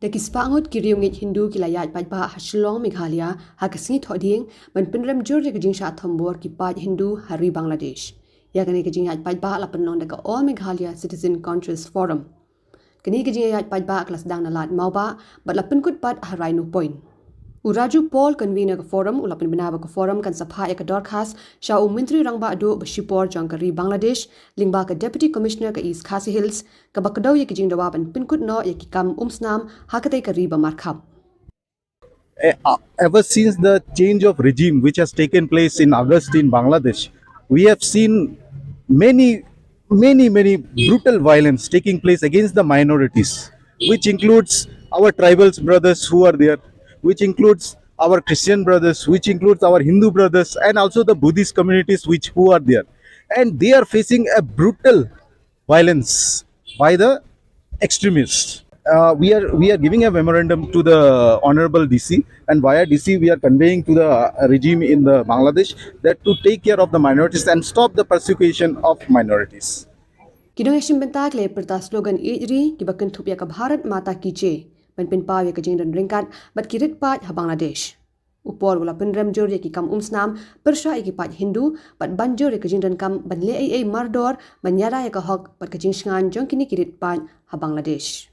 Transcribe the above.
Dekispangot kiriungit Hindu kilayat padba Shillong Meghalaya hakasngi thoding man pinram jur de kajing sha thombor ki pad Hindu hari Bangladesh. Ya kani kajing yat padba la penlong de all Meghalaya Citizen Conscious Forum. Kani kajing yat padba kelas dang nalat mauba bat la penkut pad harai nu point. Uraju Paul convener ke forum ulapin binaba ke forum kan sapha ya ke dorkas sha menteri rangba ado bashipor jangkari Bangladesh lingba ke deputy commissioner ke East Khasi Hills ke bakadau ya kijing dawaban pinkut no ya ki kam umsnam hakatai ke riba markhab. Ever since the change of regime which has taken place in August in Bangladesh, we have seen many brutal violence taking place against the minorities, which includes our tribal brothers who are there, which includes our Christian brothers, which includes our Hindu brothers, and also the Buddhist communities who are there, and they are facing a brutal violence by the extremists. We are giving a memorandum to the honorable DC, and via DC we are conveying to the regime in the Bangladesh that to take care of the minorities and stop the persecution of minorities. Kidong action bentak le perta slogan iri ki bakan thupya ka Bharat Mata ki che ban pin paw ya kajing dan ringkat bat kirit pat ha Bangladesh. Upor wala penram jor ya ki kam umsnam Pyrshah ya ki pat Hindu bat banjor ya kajing dan kam ban le ai mardor ban yara ya ka hok bat kajing shngan jong kini kirit pat ha Bangladesh.